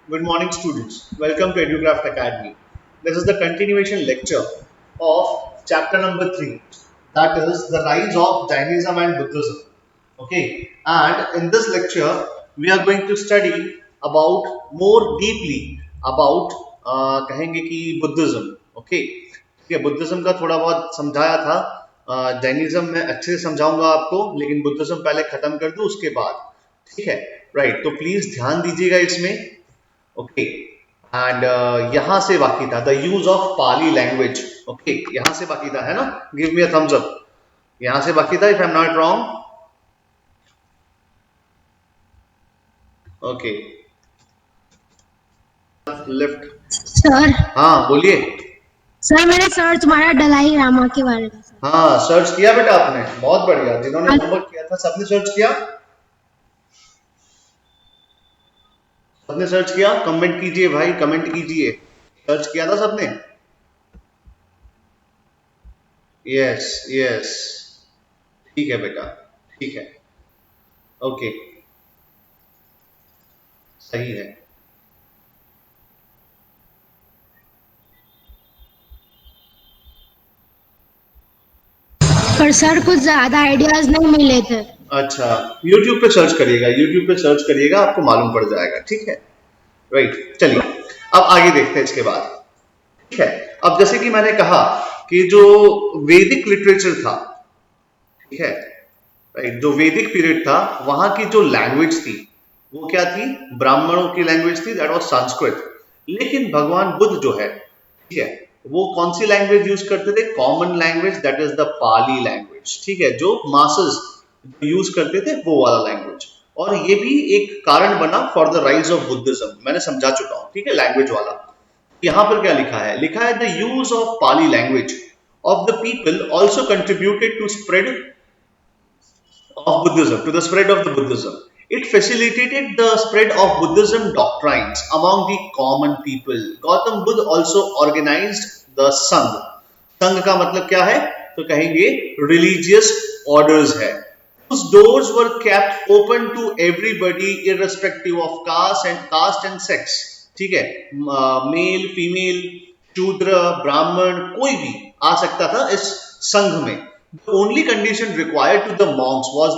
Good morning, students. Welcome to EduCraft Academy. This is the continuation lecture of chapter number 3, that is the rise of Jainism and Buddhism. Okay, and in this lecture, we are going to study about more deeply about कहेंगे कि Buddhism. Okay, ठीक है. Buddhism का थोड़ा बहुत समझाया था. Jainism में अच्छे से समझाऊंगा आपको, लेकिन बुद्धिज्म पहले खत्म कर दूं उसके बाद. ठीक है, राइट. तो प्लीज ध्यान दीजिएगा इसमें. ओके, एंड यहां से बाकी था the use of Pali language. Okay, यहां से बाकी था, है ना. Give me a thumbs up. यहां से बाकी था, if I am not wrong. Okay, left. Sir. हाँ बोलिए. सर मैंने सर तुम्हारा दलाई लामा के बारे में. हाँ, सर्च किया बेटा आपने. बहुत बढ़िया. जिन्होंने होमवर्क किया था सबने सर्च किया. सबने सर्च किया. कमेंट कीजिए भाई, कमेंट कीजिए. सर्च किया था सबने. यस यस, ठीक है बेटा, ठीक है. ओके, सही है. पर सर कुछ ज्यादा आइडियाज नहीं मिले थे. अच्छा, YouTube पे सर्च करिएगा, YouTube पे सर्च करिएगा, आपको मालूम पड़ जाएगा. ठीक है, राइट. चलिए अब आगे देखते हैं इसके बाद. ठीक है, अब जैसे कि मैंने कहा कि जो वैदिक लिटरेचर था, ठीक है, राइट, जो वैदिक पीरियड था वहां की जो लैंग्वेज थी वो क्या थी. ब्राह्मणों की लैंग्वेज थी, दैट वाज संस्कृत. लेकिन भगवान बुद्ध जो है, ठीक है, वो कौन सी लैंग्वेज यूज करते थे. Common language, that is the Pali language. ठीक है, जो मासेस यूज करते थे वो वाला लैंग्वेज. और ये भी एक कारण बना for the rise of Buddhism. मैंने समझा चुका हूं. ठीक है, लैंग्वेज वाला. यहां पर क्या लिखा है. लिखा है the use of Pali language of the people also contributed to spread of Buddhism, to the spread of the Buddhism. It facilitated the spread of Buddhism doctrines among the common people. Gautam Buddha also organized the Sangh. संघ का मतलब क्या है, तो कहेंगे religious orders है. Whose doors were kept open to everybody irrespective of caste and sex. ठीक है, मेल फीमेल शूद्र ब्राह्मण कोई भी आ सकता था इस संघ में. The only condition required to the monks was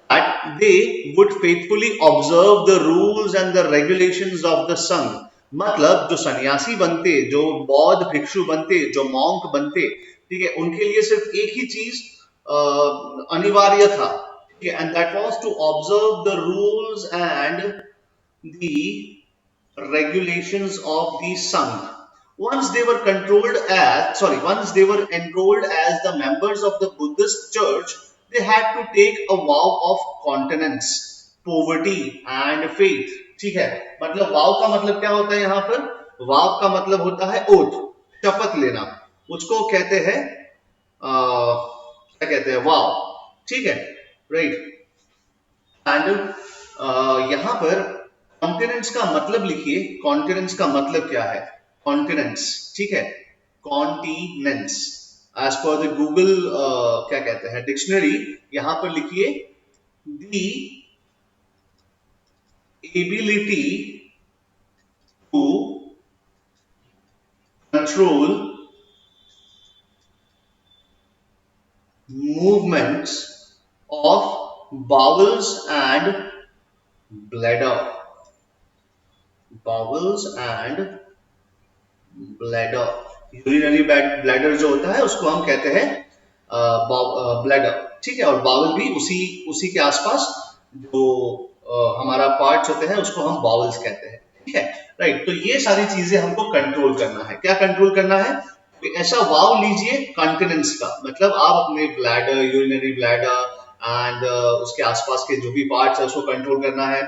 that they would faithfully observe the rules and the regulations of the Sangh. मतलब जो सन्यासी बनते, जो बौद्ध भिक्षु बनते, जो मॉन्क बनते, ठीक है, उनके लिए सिर्फ एक ही चीज अनिवार्य था. ठीक है, and that was to observe the rules and the regulations of the Sangh. Once they were once they were enrolled as the members of the Buddhist church, they had to take a vow of continence, poverty and faith. ठीक है, मतलब वाव का मतलब क्या होता है. यहाँ पर वाव का मतलब होता है ओथ, शपथ लेना. उसको कहते हैं क्या कहते हैं, वाव. ठीक है, राइट. एंड यहाँ पर कॉन्टिनेंस का मतलब लिखिए. कॉन्टिनेंस का मतलब क्या है. कॉन्टिनेंस, ठीक है, continence as per the Google क्या कहते हैं डिक्शनरी. यहां पर लिखिए the ability to control movements of bowels and bladder. Bowels and bladder. Urinary bladder जो होता है उसको हम कहते हैं ब्लैडर. ठीक है, और बावल भी उसी के आसपास जो हमारा पार्ट्स होते हैं उसको हम बावल्स कहते हैं. ठीक है, राइट. तो ये सारी चीजें हमको कंट्रोल करना है. क्या कंट्रोल करना है. ऐसा वाव लीजिए कॉन्टिनेंस का मतलब आप अपने ब्लैडर, यूरिनरी ब्लैडर एंड उसके आसपास के जो भी पार्ट्स है उसको कंट्रोल करना है.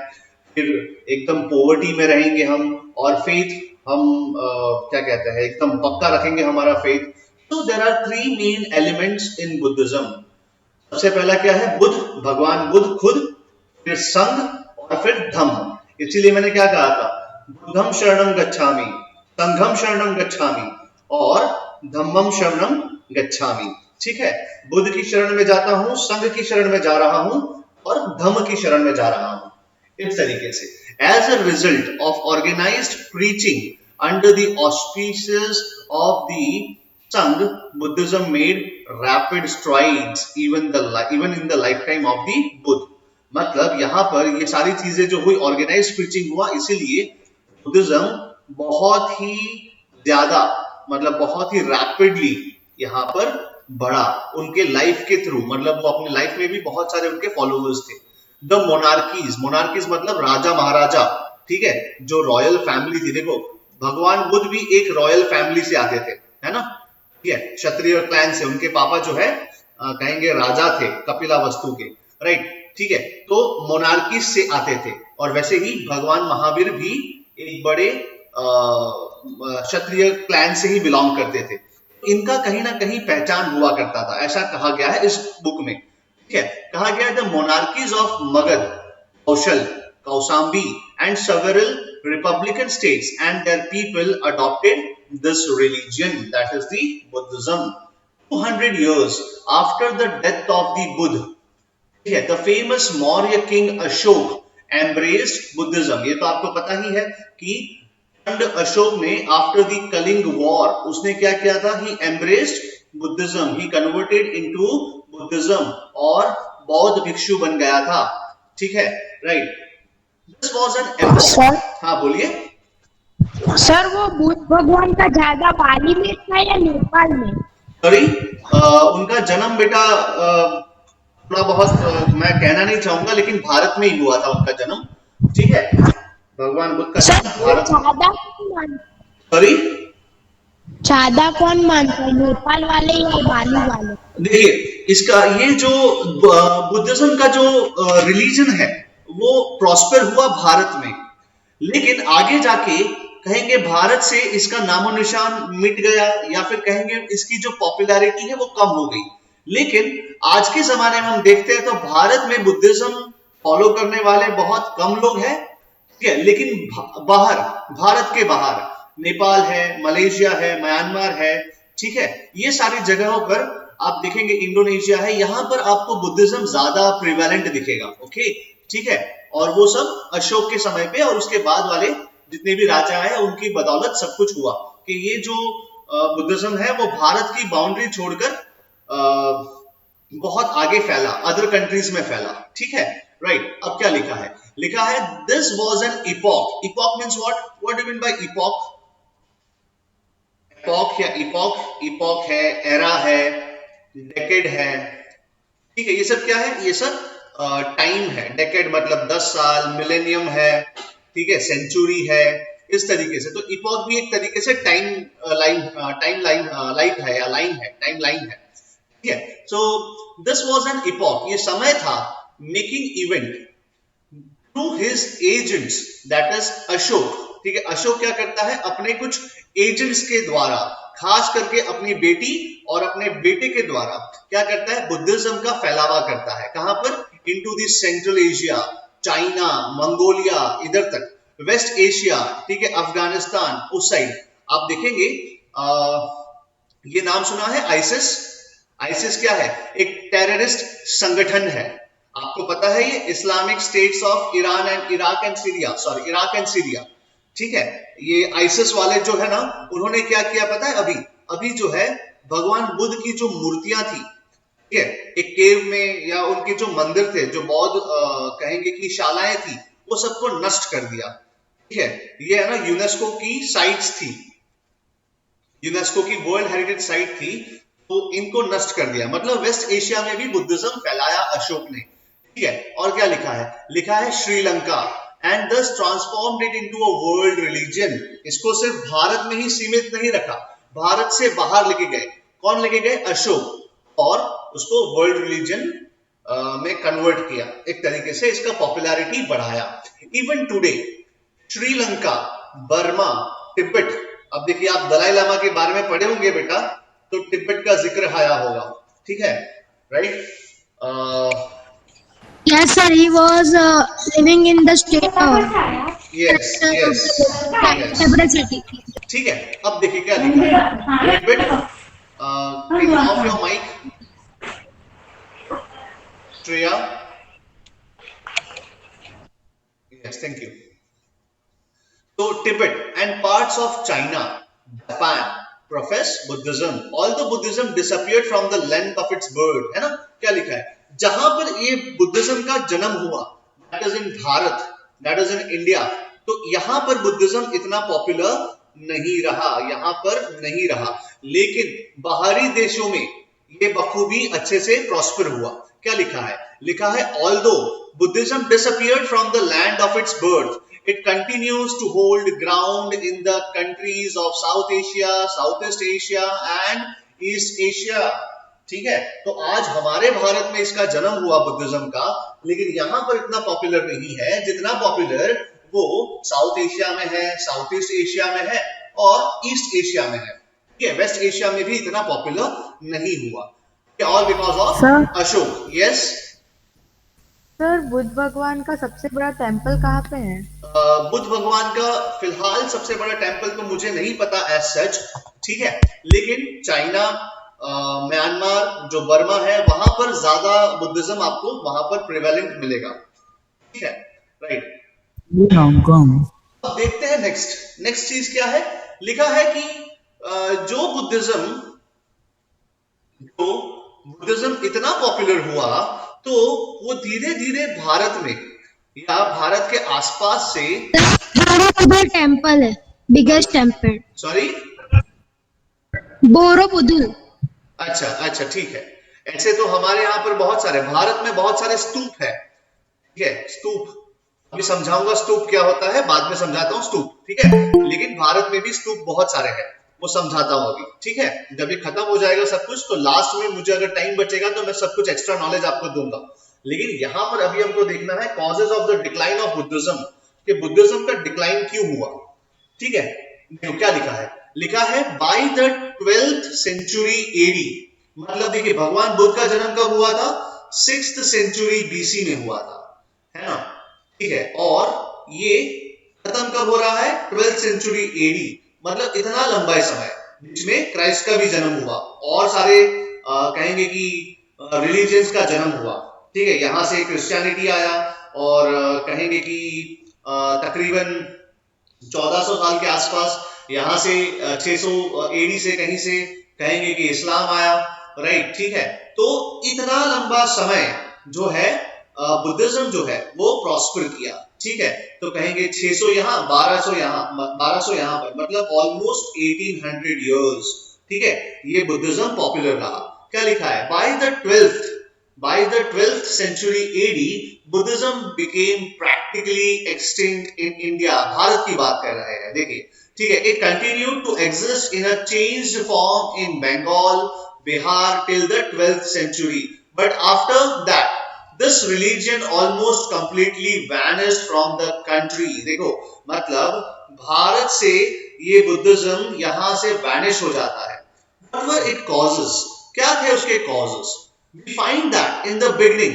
फिर एकदम पोवर्टी में रहेंगे हम. और फेथ हम क्या कहते हैं एकदम पक्का रखेंगे हमारा फेथ. तो there are 3 main elements in Buddhism. सबसे पहला क्या है, बुद्ध, भगवान बुद्ध खुद, फिर संघ और फिर धम्म. इसीलिए मैंने क्या कहा था, बुद्धम शरणम गच्छामि, संघम शरणम गच्छामि और धम्मम शरणम गच्छामि. ठीक है, बुद्ध की शरण में जाता हूं, संघ की शरण में जा रहा हूं और धम्म की शरण में जा रहा हूं. इस तरीके से as a result of organised preaching under the auspicious of the Sangha, Buddhism made rapid strides even in the lifetime of the Buddha. मतलब यहाँ पर ये सारी चीजें जो हुई, ऑर्गेनाइज्ड प्रीचिंग हुआ, इसीलिए बुद्धिज्म बहुत ही ज्यादा, मतलब बहुत ही रैपिडली यहाँ पर बढ़ा उनके लाइफ के थ्रू। मतलब वो अपने लाइफ में भी बहुत सारे उनके फॉलोअर्स थे। द मोनार्कीज, मोनार्कीज मतलब राजा महाराजा, ठीक है, जो रॉयल फैमिली थी। देखो भगवान बुद्ध भी एक रॉयल फैमिली से आते थे, है ना, ठीक है, क्षत्रिय क्लैन से। उनके पापा जो है कहेंगे राजा थे कपिला वस्तु के, राइट, ठीक है, तो मोनार्कीज से आते थे। और वैसे ही भगवान महावीर भी एक बड़े क्षत्रिय क्लैन से ही बिलोंग करते थे। इनका कहीं ना कहीं पहचान हुआ करता था, ऐसा कहा गया है इस बुक में, ठीक है। कहा गया है the monarchies of Magadh, Kaushal, Kaushambi and several republican states and their people adopted this religion, that is the Buddhism. 200 years after the death of the Buddha, the famous Maurya king Ashok embraced Buddhism. ये तो आपको पता ही है कि अशोक ने after the Kalinga war उसने क्या किया था, ही एम्ब्रेस्ड बुद्धिज्म, ही कन्वर्टेड इनटू बुद्धिज्म और बौद्ध भिक्षु बन गया था, ठीक है, right. This was an sir, हाँ बोलिए सर वो बुद्ध भगवान का ज्यादा बाली में था या नेपाल में? सॉरी, उनका जन्म बेटा थोड़ा बहुत मैं कहना नहीं चाहूंगा, लेकिन भारत में ही हुआ था उनका जन्म, ठीक है। भगवान बुद्ध का सर जन्म भारत में। ज्यादा कौन मानता, सॉरी, ज्यादा कौन मानता है, नेपाल वाले या बाली वाले? देखिए इसका ये जो बुद्धिज्म का जो रिलीजन है वो प्रॉस्पर हुआ भारत में, लेकिन आगे जाके कहेंगे भारत से इसका नामो निशान मिट गया, या फिर कहेंगे इसकी जो पॉपुलैरिटी है वो कम हो गई। लेकिन आज के जमाने में हम देखते हैं तो भारत में बुद्धिज्म फॉलो करने वाले बहुत कम लोग हैं, ठीक है, लेकिन बाहर, भारत के बाहर नेपाल है, मलेशिया है, म्यांमार है, ठीक है, ये सारी जगहों पर आप देखेंगे, इंडोनेशिया है, यहां पर आपको बुद्धिज्म ज्यादा प्रिवेलेंट दिखेगा, ओके, ठीक है। और वो सब अशोक के समय पे और उसके बाद वाले जितने भी राजा है उनकी बदौलत सब कुछ हुआ कि ये जो बुद्धिज्म है वो भारत की बाउंड्री छोड़कर बहुत आगे फैला, अदर कंट्रीज में फैला, ठीक है, राइट। अब क्या लिखा है, लिखा है this was an epoch. Epoch means what do mean by epoch? Epoch या इपॉक है, एरा है, डेकेड है, ठीक है, ये सब क्या है, ये सब टाइम है। डेकेड मतलब 10 साल, मिलेनियम है, ठीक है, सेंचुरी है, इस तरीके से। तो इपॉक भी एक तरीके से टाइम लाइन है या लाइन है, टाइम लाइन है, ठीक है। So this was an epoch, ये समय था making event through his agents, that is Ashok, ठीक है। अशोक क्या करता है, अपने कुछ एजेंट्स के द्वारा, खास करके अपनी बेटी और अपने बेटे के द्वारा क्या करता है, बुद्धिज्म का फैलावा करता है। कहां पर? Into the central Asia, China, Mongolia, इधर तक, वेस्ट एशिया, ठीक है, अफगानिस्तान, उस साइड आप देखेंगे। ये नाम सुना है आइसिस? आइसिस क्या है? एक टेररिस्ट संगठन है, आपको पता है, ये Islamic states of Iran and Iraq and Syria, ठीक है। ये आइसिस वाले जो है ना, उन्होंने क्या किया पता है, अभी जो है भगवान बुद्ध की जो मूर्तियां थी, ठीक है, एक केव में, या उनके जो मंदिर थे, जो बौद्ध कहेंगे कि शालाएं थी, वो सबको नष्ट कर दिया, ठीक है। ये है ना यूनेस्को की साइट्स थी, यूनेस्को की वर्ल्ड हेरिटेज साइट थी, तो इनको नष्ट कर दिया। मतलब वेस्ट एशिया में भी बुद्धिज्म फैलाया अशोक ने, ठीक है। और क्या लिखा है, लिखा है Sri Lanka and thus transformed it into a world religion। इसको सिर्फ भारत में ही सीमित नहीं रखा, भारत से बाहर लेके गए। कौन लेके गए? अशोक, और उसको वर्ल्ड रिलीजन में कन्वर्ट किया, एक तरीके से इसका पॉपुलैरिटी बढ़ाया। Even today Sri Lanka, Burma, Tibet, अब देखिए आप दलाई लामा के बारे में पढ़े होंगे बेटा, तो तिब्बत का जिक्र आया होगा, ठीक है, right. Yes, sir. He was living in the state yes yes yes, Hebron city. ठीक है। अब देखिए क्या लिखा है, Tibet, can you off your mic, Shreya, Yes, thank you. So Tibet and parts of China, Japan profess Buddhism. Although Buddhism disappeared from the land of its birth, है ना? क्या लिखा है? जहां पर ये बुद्धिज्म का जन्म हुआ, that is in Bharat, that is in India, तो यहाँ पर बुद्धिज्म इतना पॉपुलर नहीं रहा, यहाँ पर नहीं रहा, लेकिन बाहरी देशों में ये बखूबी अच्छे से प्रॉस्पर हुआ। क्या लिखा है? लिखा है although Buddhism disappeared from the land of its birth, it continues to hold ground in the countries of South Asia, Southeast Asia and East Asia। ठीक है, तो आज हमारे भारत में इसका जन्म हुआ बुद्धिज्म का, लेकिन यहाँ पर इतना पॉपुलर नहीं है जितना पॉपुलर वो साउथ एशिया में है, साउथ ईस्ट एशिया में है और ईस्ट एशिया में है। ठीक है, वेस्ट एशिया में भी इतना पॉपुलर नहीं हुआ, all because of sir Ashok. Yes sir, Buddha भगवान का सबसे बड़ा टेम्पल कहाँ पे है? बुद्ध भगवान का फिलहाल सबसे बड़ा टेम्पल तो मुझे नहीं पता एज सच, ठीक है, लेकिन चाइना, म्यांमार, जो बर्मा है, वहां पर ज्यादा बुद्धिज्म आपको वहां पर प्रिवेलेंट मिलेगा। ठीक है, राइट। हांगकांग। अब देखते हैं नेक्स्ट चीज क्या है। लिखा है कि जो बुद्धिज्म इतना पॉपुलर हुआ तो वो धीरे धीरे भारत में या भारत के आसपास से बोरोबुदुर टेम्पल है, बिगेस्ट टेम्पल। Sorry, Borobudur. अच्छा ठीक है। ऐसे तो हमारे यहाँ पर बहुत सारे, भारत में बहुत सारे स्तूप है। ठीक है, स्तूप अभी समझाऊंगा स्तूप क्या होता है, बाद में समझाता हूँ स्तूप। ठीक है, लेकिन भारत में भी स्तूप बहुत सारे हैं, वो समझाता हूँ अभी। ठीक है, जब ये खत्म हो जाएगा सब कुछ तो लास्ट में मुझे अगर टाइम बचेगा तो मैं सब कुछ एक्स्ट्रा नॉलेज आपको दूंगा। लेकिन यहाँ पर अभी हमको देखना है causes of the decline of Buddhism, कि बुद्धिज्म का डिक्लाइन क्यों हुआ। ठीक है, देखो क्या लिखा है। लिखा है by the 12th century AD, मतलब देखिए भगवान बुद्ध का जन्म कब हुआ था? 6th century BC में हुआ था, है ना? ठीक है, और ये खत्म कब हो रहा है? 12th century AD, मतलब इतना लंबा समय जिसमें क्राइस्ट का भी जन्म हुआ और सारे कहेंगे कि रिलीजियंस का जन्म हुआ। ठीक है, यहां से क्रिश्चियनिटी आया और कहेंगे कि तकरीबन 1400 साल के आसपास यहां से 600 AD से कहीं से कहेंगे कि इस्लाम आया। राइट, ठीक है, तो इतना लंबा समय जो है बुद्धिज्म जो है वो प्रॉस्पर किया। ठीक है, तो कहेंगे 600 यहाँ, 1200 यहाँ पर, मतलब ऑलमोस्ट 1800 इयर्स। ठीक है, ये बुद्धिज्म पॉपुलर रहा। क्या लिखा है? By the 12th century AD Buddhism became practically extinct in India। Bharat की बात कर रहे हैं, देखिए। ठीक है, it continued to exist in a changed form in Bengal, Bihar till the 12th century, but after that this religion almost completely vanished from the country। देखो, मतलब भारत से ये बुद्धिज्म यहां से वैनिश हो जाता है। What were its causes? क्या थे उसके causes? We find that in the beginning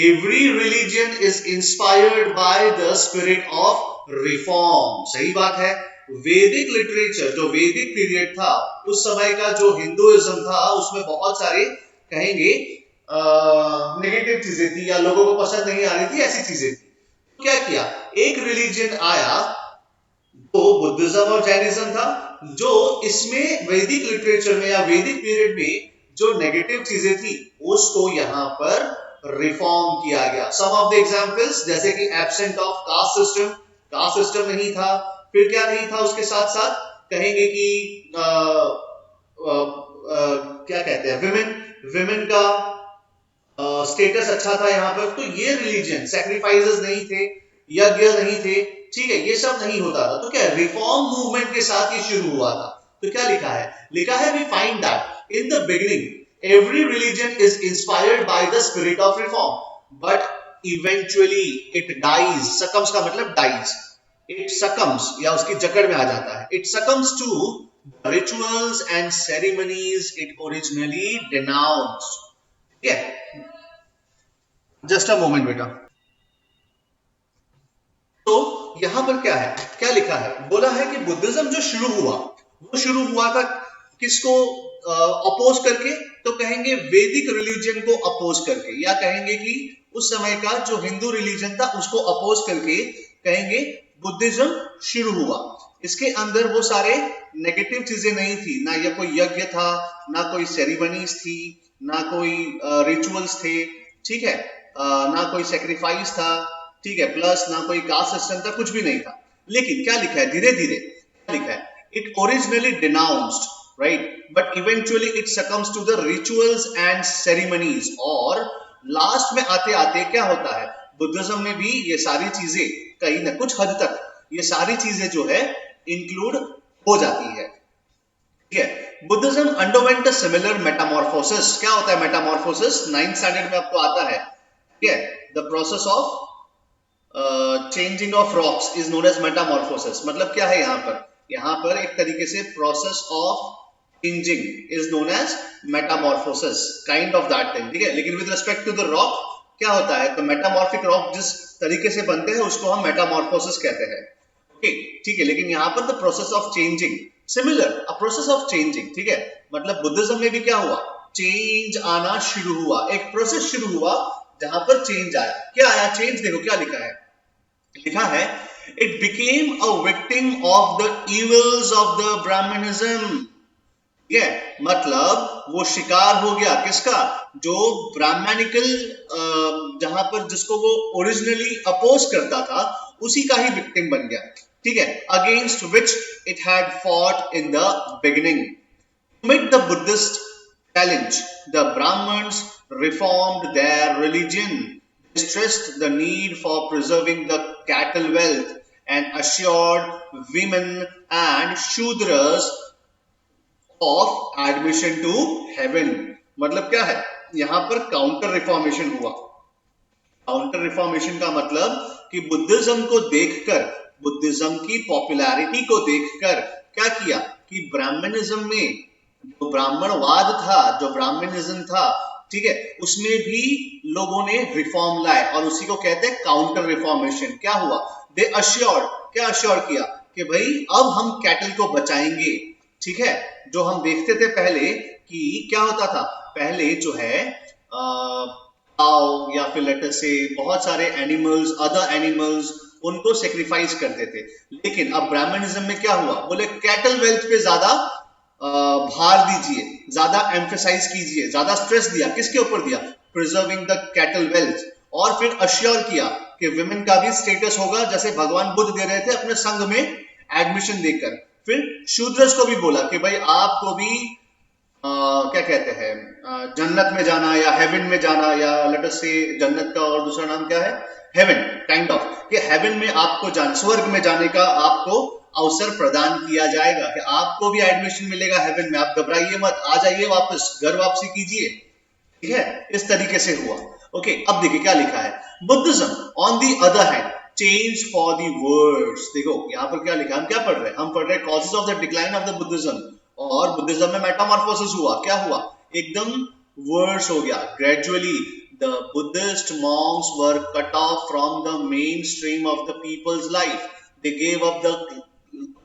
every religion is inspired by the spirit of reform। सही बात है। वैदिक लिटरेचर, जो वैदिक पीरियड था उस समय का, जो हिंदुइज्म था, उसमें बहुत सारे कहेंगे नेगेटिव चीजें थी या लोगों को पसंद नहीं आ रही थी, ऐसी चीजें थी। तो क्या किया, एक रिलीजन आया तो बुद्धिज्म और जैनिज्म था, जो इसमें वैदिक लिटरेचर में या वैदिक पीरियड में जो नेगेटिव चीजें थी उसको यहाँ पर रिफॉर्म किया गया। सम ऑफ द एग्जांपल्स, जैसे कि एब्सेंट ऑफ कास्ट सिस्टम नहीं था। फिर क्या नहीं था उसके साथ साथ, कहेंगे कि क्या कहते हैं, विमेन का स्टेटस अच्छा था यहाँ पर। तो ये रिलीजन, सैक्रिफाइसेस नहीं थे, यज्ञ नहीं थे, ठीक है, ये सब नहीं होता था। तो क्या रिफॉर्म मूवमेंट के साथ ये शुरू हुआ था। तो क्या लिखा है? लिखा है we find that in the beginning every religion is inspired by the spirit of reform, but eventually it dies. Succumbs का मतलब डाइज, इट सकम्स या उसकी जकड़ में आ जाता है। It succumbs to rituals and ceremonies it originally denounced. ठीक है, जस्ट अ मोमेंट बेटा। तो यहां पर क्या है, क्या लिखा है? बोला है कि बुद्धिज्म जो शुरू हुआ था किसको अपोज करके? तो कहेंगे वैदिक रिलीजन को अपोज करके, या कहेंगे कि उस समय का जो हिंदू रिलीजन था उसको अपोज करके कहेंगे बुद्धिज्म शुरू हुआ। इसके अंदर वो सारे नेगेटिव चीजें नहीं थी, ना ये कोई यज्ञ था, ना कोई सेरेमनीज थी, ना कोई रिचुअल्स थे, ठीक है, ना कोई सेक्रीफाइस था, ठीक है, प्लस ना कोई कास्ट सिस्टम था, कुछ भी नहीं था। लेकिन क्या लिखा है धीरे धीरे, क्या लिखा है, it originally denounced, right, but eventually it succumbs to the rituals and ceremonies. और लास्ट में आते आते क्या होता है, बुद्धिज्म में भी ये सारी चीजें कहीं ना कुछ हद तक ये सारी चीजें जो है इंक्लूड हो जाती है, ठीक है। Buddhism underwent a similar Metamorphosis. क्या होता है मेटामॉर्फोसिस, 9th स्टैंडर्ड में आपको आता है, ठीक है, the process of changing of rocks is known as metamorphosis. मतलब क्या है यहाँ पर एक तरीके से process of changing is known as metamorphosis, kind of that thing, ठीक है। लेकिन with respect to the rock क्या होता है, तो मेटामॉर्फिक रॉक जिस तरीके से बनते हैं उसको हम मेटामॉर्फोसिस कहते हैं, ओके, ठीक है। लेकिन यहाँ पर the process of changing similar, a process of changing, ठीक है। मतलब बुद्धिज्म में भी क्या हुआ, चेंज आना शुरू हुआ, एक प्रोसेस शुरू हुआ जहां पर चेंज आया। क्या आया चेंज, देखो क्या लिखा है, लिखा है it became a victim of the evils of the Brahmanism. ठीक है, मतलब वो शिकार हो गया किसका, जो ब्राह्मणिकल, जहां पर जिसको वो ओरिजिनली अपोज करता था उसी का ही विक्टिम बन गया, ठीक है, against which it had fought in the beginning. Amid the Buddhist challenge, the Brahmins reformed their religion, stressed the need for preserving the cattle wealth, and assured women and Shudras of admission to heaven। मतलब क्या है, यहां पर counter reformation हुआ। Counter reformation का मतलब कि Buddhism को देखकर, बुद्धिज्म की पॉपुलैरिटी को देखकर क्या किया कि ब्राह्मणिज्म में जो ब्राह्मणवाद था, जो ब्राह्मणिज्म था, ठीक है, उसमें भी लोगों ने रिफॉर्म लाए और उसी को कहते हैं काउंटर रिफॉर्मेशन। क्या हुआ, दे अश्योर्ड, क्या अश्योर किया कि भाई अब हम कैटल को बचाएंगे, ठीक है। जो हम देखते थे पहले कि क्या होता था, पहले जो है काऊ या फिर लेट अस से बहुत सारे एनिमल्स, अदर एनिमल्स, उनको सेक्रीफाइस करते थे। लेकिन अब ब्राह्मणिज्म में क्या हुआ, बोले कैटल वेल्थ पे ज्यादा भार दीजिए, ज्यादा एम्फेसाइज कीजिए, ज्यादा स्ट्रेस दिया, किसके ऊपर दिया, प्रिजर्विंग द कैटल वेल्थ। और फिर अश्योर किया कि विमेन का भी स्टेटस होगा जैसे भगवान बुद्ध दे रहे थे अपने संघ में एडमिशन देकर। फिर शूद्रस को भी बोला कि भाई आपको भी क्या कहते हैं, जन्नत में जाना या हेवन में जाना, या लेट अस से जन्नत का और दूसरा नाम क्या है, हेवन, काइंड ऑफ, कि हेवन में आपको जान, स्वर्ग में जाने का आपको अवसर प्रदान किया जाएगा, कि आपको भी एडमिशन मिलेगा हेवन में, आप घबराइए मत, आ जाइए वापस, घर वापसी कीजिए, ठीक है। इस तरीके से हुआ, ओके। अब देखिए क्या लिखा है, Buddhism on the other hand change for the words. देखो यहाँ पर क्या लिखा है, हम क्या पढ़ रहे हैं, हम पढ़ रहे हैं causes of the decline of the Buddhism, और बुद्धिज्म में मेटामॉर्फोसिस हुआ, क्या हुआ, एकदम वर्ड्स हो गया। Gradually the Buddhist monks were cut off from the mainstream of the people's life. They gave up the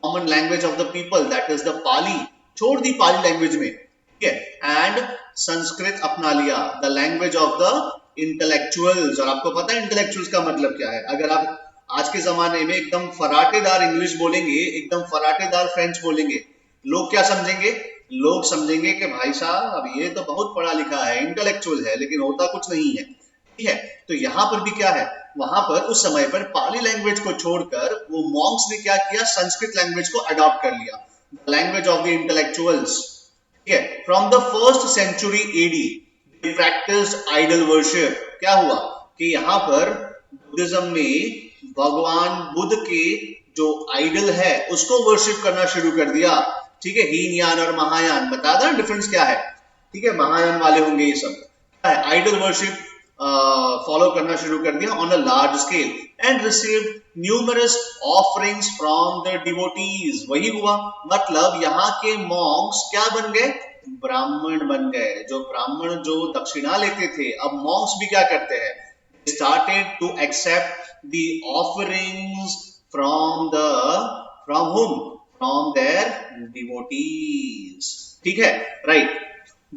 common language of the people, that is the Pali, छोड़ दी पाली language में, ठीक है, एंड संस्कृत अपना लिया, the language of the intellectuals. और आपको पता है इंटेलेक्चुअल्स का मतलब क्या है, अगर आप आज के जमाने में एकदम फराटेदार इंग्लिश बोलेंगे, एकदम फराटेदार फ्रेंच बोलेंगे, लोग क्या समझेंगे, लोग समझेंगे कि भाई साहब अब ये तो बहुत पढ़ा लिखा है, इंटेलेक्चुअल है, लेकिन होता कुछ नहीं है, ठीक है। तो यहाँ पर भी क्या है, वहां पर उस समय पर पाली लैंग्वेज को छोड़कर वो मॉन्क्स ने क्या किया, संस्कृत लैंग्वेज को अडॉप्ट कर लिया, लैंग्वेज ऑफ द इंटेलेक्चुअल्स, ठीक है। From the 1st century AD they practised idol worship. क्या हुआ कि यहाँ पर बुद्धिज्म में भगवान बुद्ध के जो आइडल है उसको वर्शिप करना शुरू कर दिया, ठीक है। हीनयान और महायान, बता दें डिफरेंस क्या है, ठीक है, महायान वाले होंगे ये सब, क्या है, आइडल वर्शिप फॉलो करना शुरू कर दिया on a large scale, and received numerous offerings from the devotees. वही हुआ, मतलब यहाँ के मॉन्क्स क्या बन गए, ब्राह्मण बन गए। जो ब्राह्मण जो दक्षिणा लेते थे, अब मॉन्क्स भी क्या करते हैं, started to accept the offerings from whom, from their devotees, ठीक है, right.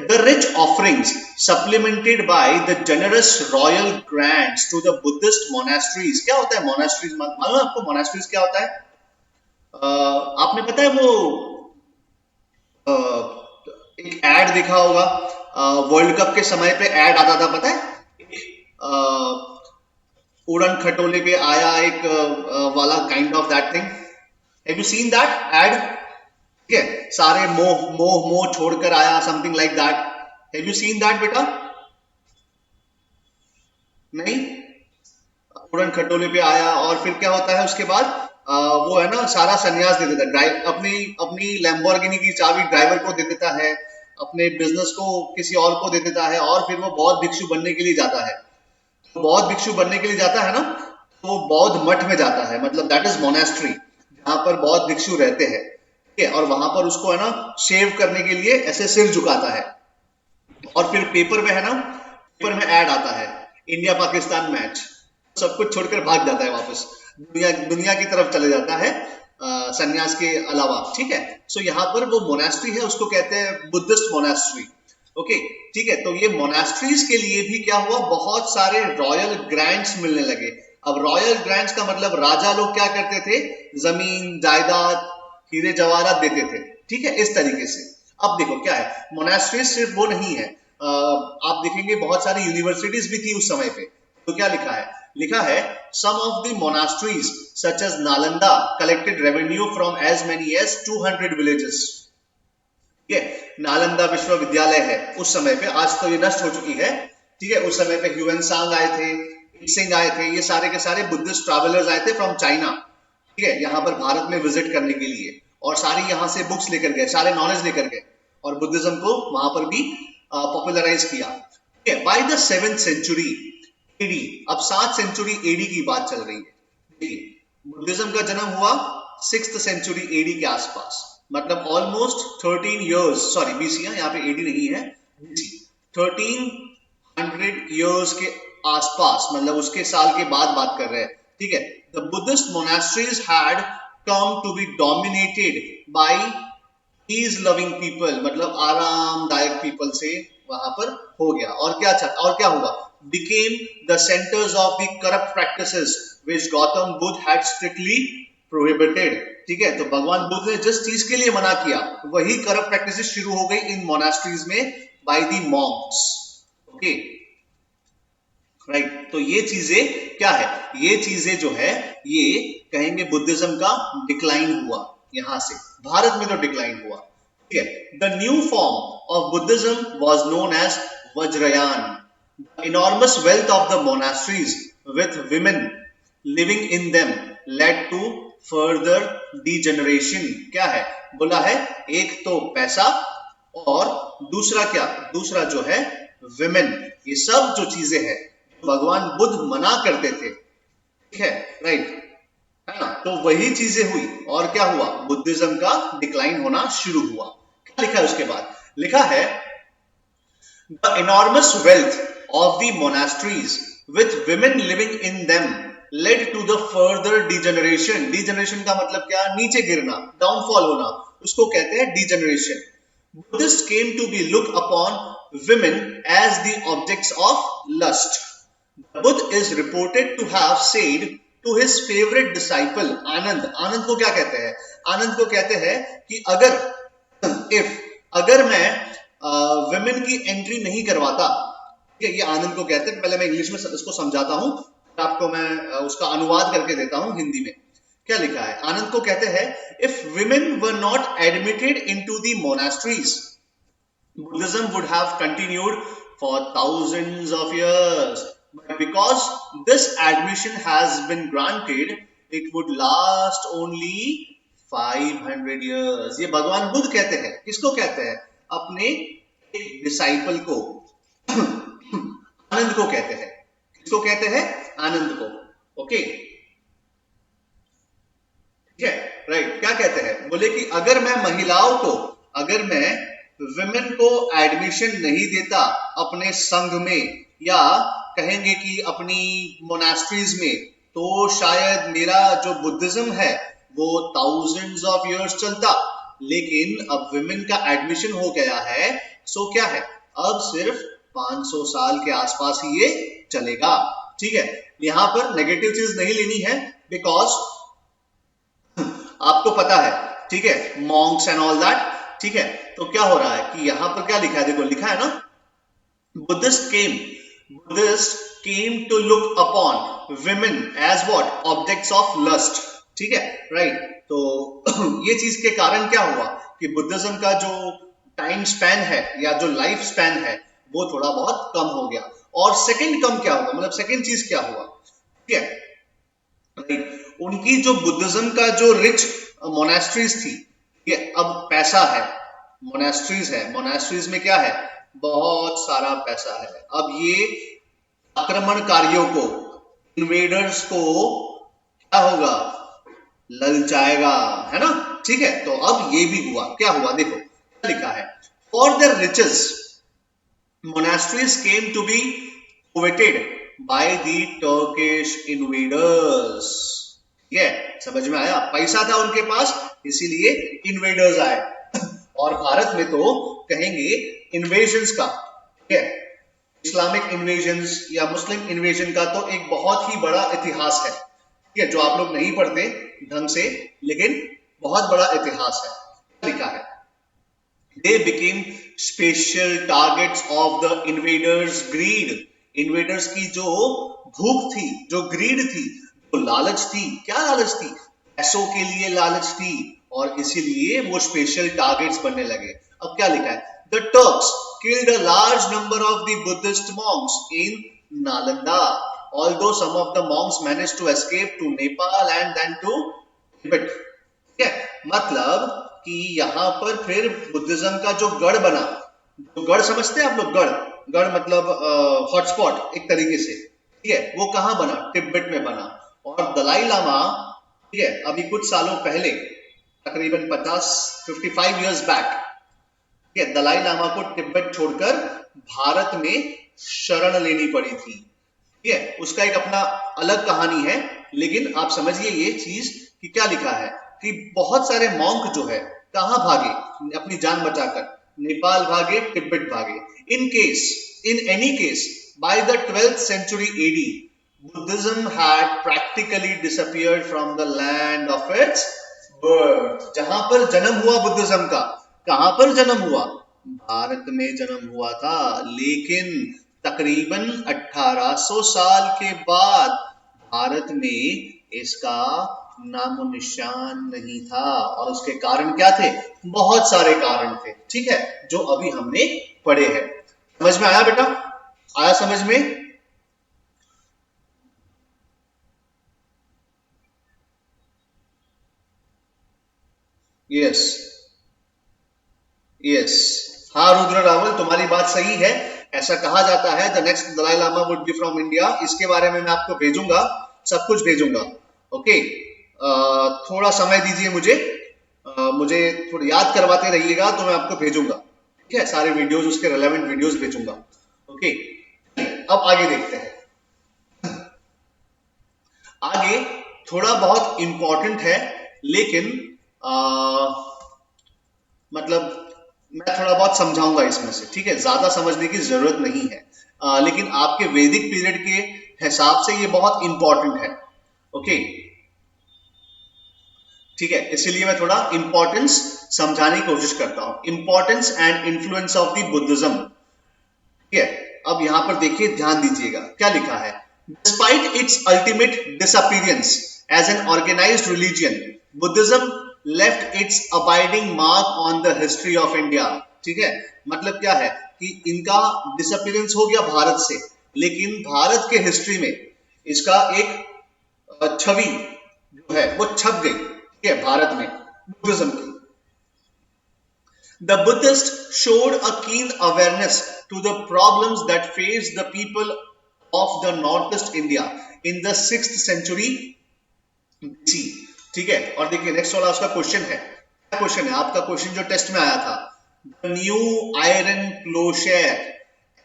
The rich offerings supplemented by the generous royal grants to the Buddhist monasteries. क्या होता है monasteries? मालूम है आपको monasteries क्या होता है? आपने पता है वो एक एड देखा होगा, वर्ल्ड कप के समय पे एड आता था, पता है? उड़न खटोले पे आया एक वाला kind of that thing. Have you seen that ad? ठीक है, सारे मोह मोह मोह छोड़कर आया, something like that. Have you seen that बेटा? नहीं? उड़न खटोले पे आया और फिर क्या होता है उसके बाद? वो है ना, सारा संन्यास दे देता है, अपनी अपनी लैम्बोर्गिनी की चाबी ड्राइवर को दे देता है, अपने बिजनेस को किसी और को दे देता है, और फिर वो बौद्ध भिक्षु बनने के लिए जाता है. तो बौद्ध भिक्षु बनने के लिए जाता है ना, तो वो बौद्ध मठ में जाता है, मतलब दैट इज मोनेस्ट्री, जहां पर बौद्ध भिक्षु रहते हैं. ठीक है, और वहां पर उसको है ना शेव करने के लिए ऐसे सिर झुकाता है, और फिर पेपर में है ना, पेपर में ऐड आता है, इंडिया पाकिस्तान मैच, सब कुछ छोड़कर भाग जाता है वापस, दुनिया की तरफ चले जाता है सन्यास के अलावा. ठीक है, सो यहाँ पर वो मोनेस्ट्री है, उसको कहते हैं बुद्धिस्ट मोनेस्ट्री. ओके, ठीक है, तो ये मोनेस्ट्रीज के लिए भी क्या हुआ, बहुत सारे रॉयल ग्रांट्स मिलने लगे. अब रॉयल ग्रांट्स का मतलब राजा लोग क्या करते थे, जमीन जायदाद हीरे जवाहरात देते थे. ठीक है, इस तरीके से. अब देखो क्या है, मोनेस्ट्रीज सिर्फ वो नहीं है, आप देखेंगे बहुत सारी यूनिवर्सिटीज भी थी उस समय पे. तो क्या लिखा है some of the monasteries such as Nalanda collected revenue from as many as 200 villages. ठीक है, नालंदा विश्वविद्यालय है उस समय पे, आज तो ये नष्ट हो चुकी है. ठीक है, उस समय पे ह्यूएनसांग आए थे, इक्सिंग आए थे, ये सारे के सारे बुद्धिस्ट ट्रैवलर्स आए थे फ्रॉम चाइना. ठीक है, यहाँ पर भारत में विजिट करने के लिए, और सारी यहाँ से बुक्स लेकर गए, सारे नॉलेज लेकर गए, और बुद्धिज्म को वहां पर भी पॉपुलराइज किया. ठीक है, by the 7th century AD, अब 7th century एडी की बात चल रही है. देखिए, बुद्धिज्म का जन्म हुआ 6th century एडी के आसपास, मतलब ऑलमोस्ट 13 years, सॉरी बीसी, यहाँ पे एडी नहीं है, बीसी, 1300 years के आसपास, मतलब उसके साल के बाद बात कर रहे हैं. ठीक है, the Buddhist monasteries had come to be dominated by peace loving people, मतलब आरामदायक पीपल से वहां पर हो गया. और क्या हुआ, became the centers of the corrupt practices which Gautam Buddha had strictly prohibited. ठीक है, तो भगवान बुद्ध ने जिस चीज के लिए मना किया, वही करप्ट प्रैक्टिसेस शुरू हो गई इन मोनास्ट्रीज में by the Monks. Okay, right. तो ये चीजें क्या है, ये चीजें जो है, ये कहेंगे बुद्धिज्म का डिक्लाइन हुआ, यहां से भारत में तो डिक्लाइन हुआ. ठीक है, the new form of Buddhism was known as Vajrayana. The enormous wealth of the monasteries with women living in them led to further degeneration. क्या है, बोला है एक तो पैसा, और दूसरा जो है women. ये सब जो चीजें हैं भगवान बुद्ध मना करते थे. ठीक है, राइट, है ना, तो वही चीजें हुई, और क्या हुआ, बुद्धिज्म का डिक्लाइन होना शुरू हुआ. क्या लिखा है उसके बाद, लिखा है the enormous wealth of the monasteries with women living in them led to the further degeneration. Degeneration का मतलब क्या, नीचे गिरना, डाउनफॉल होना, उसको कहते हैं degeneration. Buddhists came to be looked upon women as the objects of lust. The Buddha is reported to have said to his favorite disciple Anand. आनंद को क्या कहते हैं, आनंद को कहते हैं कि अगर मैं women की एंट्री नहीं करवाता, ठीक है, ये आनंद को कहते हैं. पहले मैं इंग्लिश में इसको समझाता हूं, आपको मैं उसका अनुवाद करके देता हूं हिंदी में. क्या लिखा है, आनंद को कहते हैं, if women were not admitted into the monasteries, Buddhism would have continued for thousands of years, but because this admission has been granted, it would last only 500 years. ये भगवान बुद्ध कहते हैं, किसको कहते हैं, अपने डिसाइपल को, आनंद को कहते हैं. किसको कहते हैं, आनंद को. ओके, ठीक है, राइट. क्या कहते हैं, बोले कि अगर मैं विमेन को एडमिशन नहीं देता अपने संघ में, या कहेंगे कि अपनी मोनास्ट्रीज में, तो शायद मेरा जो बुद्धिज्म है वो thousands of years चलता. लेकिन अब विमेन का एडमिशन हो गया है, सो क्या है, अब सिर्फ 500 साल के आसपास ही ये चलेगा। ठीक है, यहां पर नेगेटिव चीज नहीं लेनी है, बिकॉज आपको पता है, ठीक है, मॉन्क्स एंड ऑल दैट। ठीक है, तो क्या हो रहा है कि यहां पर क्या लिखा है, देखो लिखा है ना, Buddhist came to look upon women as what, objects of lust. ठीक है, राइट। तो ये चीज के कारण क्या हुआ कि बुद्धिज्म का जो टाइम स्पैन है या जो लाइफ स्पैन है वो थोड़ा बहुत कम हो गया। और सेकंड कम क्या हुआ, मतलब सेकंड चीज क्या हुआ, ठीक है, राइट, उनकी जो बुद्धिज्म का जो रिच मोनेस्ट्रीज थी, ये अब पैसा है, मोनेस्ट्रीज है, मोनेस्ट्रीज में क्या है, बहुत सारा पैसा है। अब ये आक्रमणकारियों को, इन्वेडर्स को क्या होगा, ललचाएगा, है ना। ठीक है, तो अब ये भी हुआ, क्या हुआ, देखो क्या लिखा है, for the riches monasteries came to be coveted by the Turkish invaders। ठीक है, समझ में आया, पैसा था उनके पास इसीलिए इन्वेडर्स आए। और भारत में तो कहेंगे इन्वेजन्स का, ठीक है, इस्लामिक इन्वेजन्स या मुस्लिम इन्वेजन का तो एक बहुत ही बड़ा इतिहास है, ठीक है, जो आप लोग नहीं पढ़ते ढंग से, लेकिन बहुत बड़ा इतिहास है। लिखा है, they became special targets of the invaders greed। Invaders की जो भूख थी, जो ग्रीड थी, जो लालच थी, क्या लालच थी, पैसों के लिए लालच थी, और इसीलिए वो स्पेशल टारगेट्स बनने लगे। अब क्या लिखा है, the Turks killed a large number of the Buddhist monks in Nalanda, although some of the monks managed to escape to Nepal and then to Tibet। ठीक है, मतलब कि यहां पर फिर बुद्धिज्म का जो गढ़ बना, जो गढ़ समझते हैं आप लोग, गढ़ मतलब हॉटस्पॉट एक तरीके से, ठीक है, वो कहां बना, तिब्बत में बना। और दलाई लामा, ठीक है, अभी कुछ सालों पहले, तकरीबन 55 इयर्स बैक, ठीक है, दलाई लामा को तिब्बत छोड़कर भारत में शरण लेनी पड़ी थी। ठीक है, उसका एक अपना अलग कहानी है, लेकिन आप समझिए ये चीज कि क्या लिखा है कि बहुत सारे मॉन्क जो है कहां भागे, अपनी जान बचाकर, नेपाल भागे, तिब्बत भागे। In any case by the 12th century AD Buddhism had practically disappeared from the land of its birth। जहां पर जन्म हुआ बुद्धिज्म का, कहां पर जन्म हुआ, भारत में जन्म हुआ था, लेकिन तकरीबन 1800 साल के बाद भारत में इसका नामो निशान नहीं था। और उसके कारण क्या थे, बहुत सारे कारण थे, ठीक है, जो अभी हमने पढ़े हैं। समझ में आया बेटा, आया समझ में? यस यस, हाँ रुद्र रावल, तुम्हारी बात सही है। ऐसा कहा जाता है the next Dalai Lama would be from India. इसके बारे में मैं आपको भेजूंगा, सब कुछ भेजूंगा। ओके, थोड़ा समय दीजिए मुझे, मुझे थोड़ा याद करवाते रहिएगा, तो मैं आपको भेजूंगा, ठीक है, सारे वीडियोस, उसके रेलेवेंट वीडियोस भेजूंगा। ओके, अब आगे देखते हैं। आगे थोड़ा बहुत इंपॉर्टेंट है, लेकिन मतलब मैं थोड़ा बहुत समझाऊंगा इसमें से, ठीक है, ज्यादा समझने की जरूरत नहीं है, लेकिन आपके वैदिक पीरियड के हिसाब से ये बहुत इंपॉर्टेंट है। ओके, ठीक है, इसीलिए मैं थोड़ा इंपॉर्टेंस समझाने की कोशिश करता हूं। Importance and influence of the Buddhism, ठीक है। अब यहां पर देखिए, ध्यान दीजिएगा क्या लिखा है, despite its ultimate disappearance as an organised religion, Buddhism left its abiding mark on the history of India. ठीक है, मतलब क्या है कि इनका डिसअपीयरेंस हो गया भारत से, लेकिन भारत के हिस्ट्री में इसका एक छवि जो है वो छप गई, ठीक है, भारत में बुद्धिज्म की। The Buddhists showed a keen awareness to the problems that faced the people of the northeast India in the 6th century BC। ठीक है, और देखिए नेक्स्ट वाला उसका क्वेश्चन है, क्या क्वेश्चन है आपका, क्वेश्चन जो टेस्ट में आया था, the new iron ploughshare,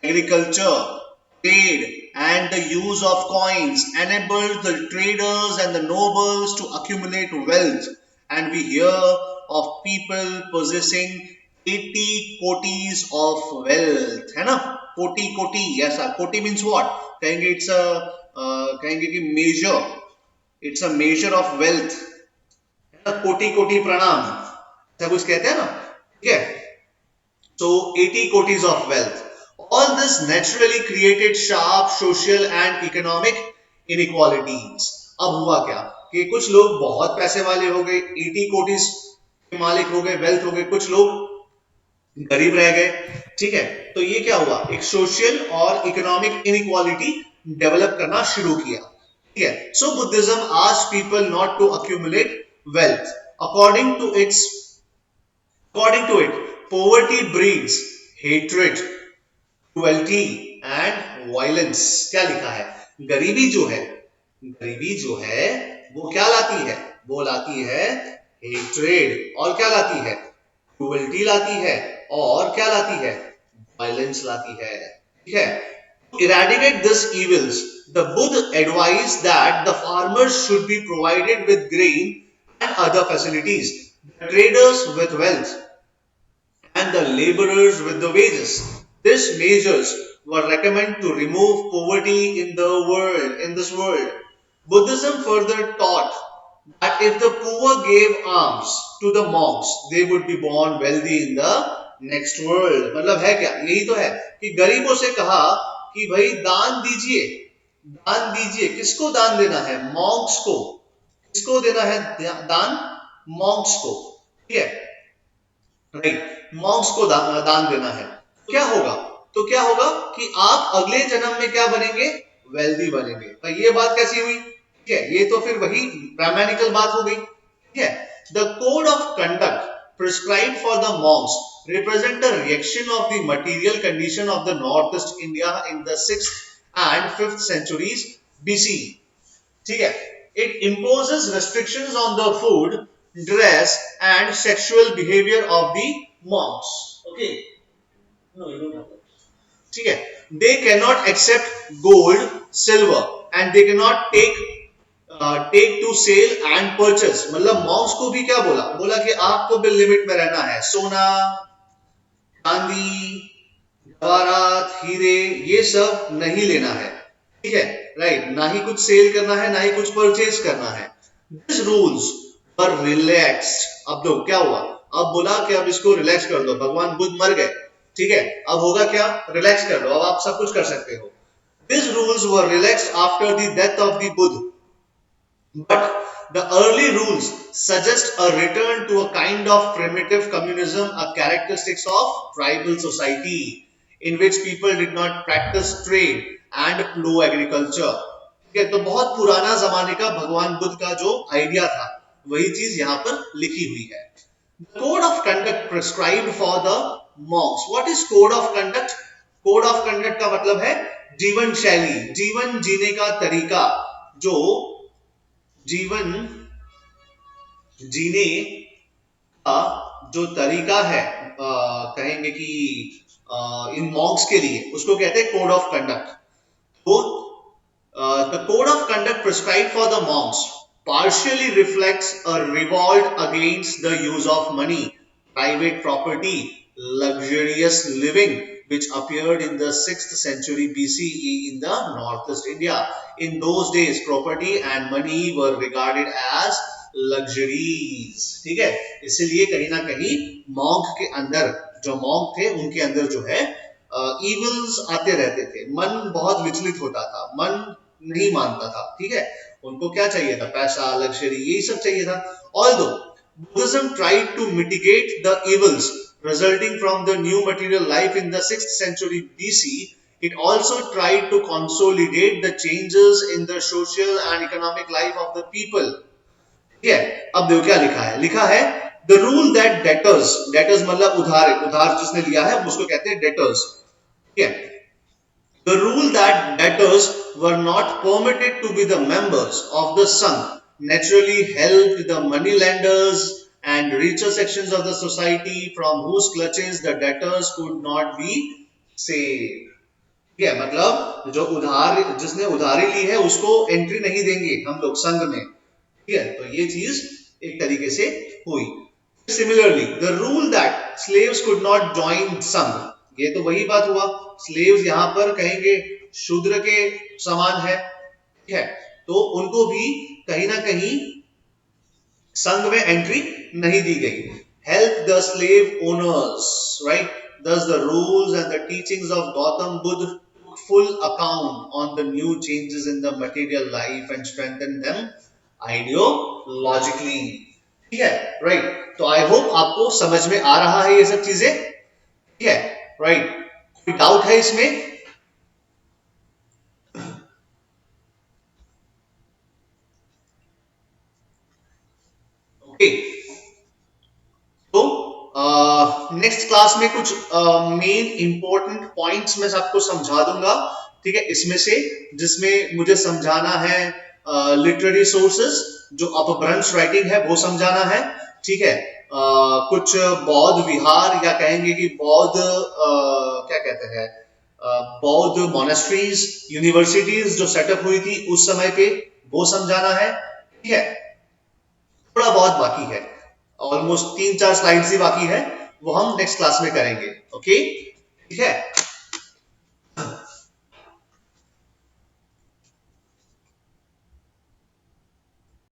agriculture, trade and the use of coins enabled the traders and the nobles to accumulate wealth, and we hear of people possessing 80 कोटीज ऑफ वेल्थ, है ना, कोटी कोटी, ऐसा कोटी मीन्स व्हाट, कहेंगे इट्स अ कहेंगे कि measure, it's a measure of wealth, है ना, कोटि कोटि प्रणाम, ऐसा कुछ कहते हैं ना, ठीक है। So 80 कोटीज of wealth, all this naturally created sharp social and economic inequalities। अब हुआ क्या कि कुछ लोग बहुत पैसे वाले हो गए, 80 कोटीज के मालिक हो गए, वेल्थ हो गए, कुछ लोग गरीब रह गए, ठीक है। तो ये क्या हुआ, एक सोशल और इकोनॉमिक इनइक्वालिटी डेवलप करना शुरू किया, ठीक है। So Buddhism asked people not to accumulate wealth, according to it poverty breeds hatred, cruelty and violence। क्या लिखा है, गरीबी जो है, गरीबी जो है वो क्या लाती है, वो लाती है हेट्रेड, और क्या लाती है, क्रुएल्टी लाती है, और क्या लाती है, वायलेंस लाती है, ठीक है। To eradicate these evils, the Buddha advised that the farmers should be provided with grain and other facilities, the traders with wealth, and the laborers with the wages. These measures were recommended to remove poverty in this world. Buddhism further taught that if the poor gave alms to the monks, they would be born wealthy in the next world। मतलब है क्या, यही तो है कि गरीबों से कहा कि भाई दान दीजिए, दान दीजिए, किसको दान देना है, मॉन्क्स को, किसको देना है दान, मॉन्क्स को, ठीक है, राइट, मॉन्क्स को दान देना है। क्या होगा, तो क्या होगा कि आप अगले जन्म में क्या बनेंगे, वेल्दी बनेंगे। भाई ये बात कैसी हुई, ठीक है, ये तो फिर वही ब्राह्मणिकल बात हो गई, ठीक है। The code of conduct prescribed for the monks represent a reaction of the material condition of the northeast India in the 6th and 5th centuries BC, ठीक है। It imposes restrictions on the food, dress and sexual behavior of the monks, okay, no you don't have that, ठीक है। They cannot accept gold, silver and they cannot take to sell and purchase. मतलब monks को भी क्या बोला, बोला कि आपको भी लिमिट में रहना है, सोना, चांदी, जवाहरात, हीरे, ये सब नहीं लेना है, ठीक है, राइट, ना ही कुछ सेल करना है, ना ही कुछ परचेज करना है। This rules were relaxed. अब दो क्या हुआ, अब बोला कि अब इसको रिलैक्स कर दो, भगवान बुद्ध मर गए, ठीक है, अब होगा क्या, रिलैक्स कर दो, अब आप सब कुछ कर सकते हो। This rules were relaxed after the death of the Buddha, but the early rules suggest a return to a kind of primitive communism, a characteristics of tribal society in which people did not practice trade and plough agriculture। ठीक है, तो बहुत पुराना जमाने का भगवान बुद्ध का जो आइडिया था वही चीज यहाँ पर लिखी हुई है। Code of conduct prescribed for the monks। What is code of conduct? Code of conduct का मतलब है जीवन शैली, जीवन जीने का तरीका, जो जीवन जीने का जो तरीका है, कहेंगे कि इन मॉन्क्स के लिए, उसको कहते हैं कोड ऑफ कंडक्ट। तो the code of conduct prescribed for the Monks partially reflects a revolt against the use of money, private property, luxurious living, which appeared in the 6th century BCE in the northeast India। In those days, property and money were regarded as luxuries, ठीक है। इसलिए कहीं ना कहीं monk के अंदर, जो monk थे उनके अंदर जो है इविल्स आते रहते थे, मन बहुत विचलित होता था, मन नहीं मानता था, ठीक है, उनको क्या चाहिए था, पैसा, लग्जरी, यही सब चाहिए था। Although Buddhism tried to mitigate the evils resulting from the new material life in the 6th century BC, it also tried to consolidate the changes in the social and economic life of the people। ठीक है, अब देखो क्या लिखा है, लिखा है the rule that debtors, debtors मतलब उधार, उधार जिसने लिया है उसको कहते हैं debtors, ठीक है। The rule that debtors were not permitted to be the members of the Sangh naturally helped the moneylenders and richer sections of the society from whose clutches the debtors could not be saved। ठीक है, मतलब जो उधार, जिसने उधारी ली है उसको entry नहीं देंगे हम लोग संघ में, ठीक है, तो ये चीज एक तरीके से हुई। Similarly, the rule that slaves could not join संघ, ये तो वही बात हुआ, स्लेव्स यहां पर कहेंगे शूद्र के समान है, ठीक है, तो उनको भी कहीं ना कहीं संघ में एंट्री नहीं दी गई। Help the slave owners, right, thus the rules and the teachings of Gautam Buddha took full account on the new changes in the material life and strengthened them ideologically, ठीक है, राइट, तो I hope आपको समझ में आ रहा है ये सब चीजें, ठीक है, राइट, कोई डाउट है इसमें? ओके, तो नेक्स्ट क्लास में कुछ मेन इंपॉर्टेंट पॉइंट्स मैं आपको समझा दूंगा, ठीक है, इसमें से जिसमें मुझे समझाना है लिटरेरी सोर्सेस, जो अपभ्रंश राइटिंग है वो समझाना है, ठीक है, कुछ बौद्ध विहार या कहेंगे कि बौद्ध क्या कहते हैं, बौद्ध मोनेस्ट्रीज, यूनिवर्सिटीज जो सेटअप हुई थी उस समय पे, वो समझाना है, ठीक है, थोड़ा बहुत बाकी है, ऑलमोस्ट 3-4 स्लाइड्स ही बाकी है, वो हम नेक्स्ट क्लास में करेंगे, ओके, ठीक है।